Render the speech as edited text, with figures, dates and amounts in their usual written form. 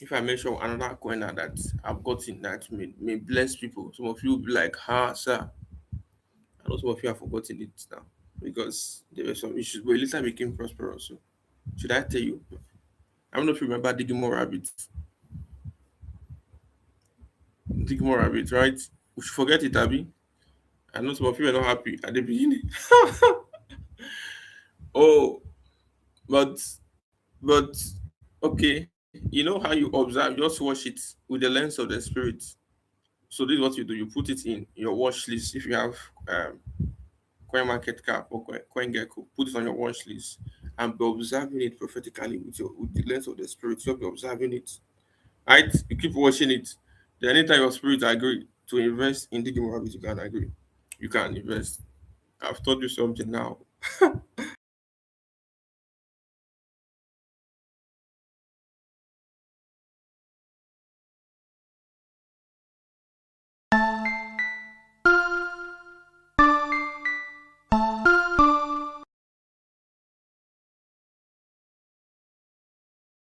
If I mention another coin now that I've gotten that may bless people, some of you will be like, "Ha, sir." I know some of you have forgotten it now because there were some issues, but it later became prosperous. So, should I tell you? I don't know if you remember digging more rabbits. Dig more rabbits, right? We should forget it, Abby. I know some of you are not happy at the beginning. Oh, but but okay, you know how you observe, just watch it with the lens of the spirit. So this is what you do: you put it in your watch list. If you have Coin Market Cap or Coin Gecko, put it on your watch list and be observing it prophetically with the lens of the spirit. You'll be observing it, right? You keep watching it. Then anytime your spirit agree to invest in digging rabbits, you can agree. You can invest. I've told you something now.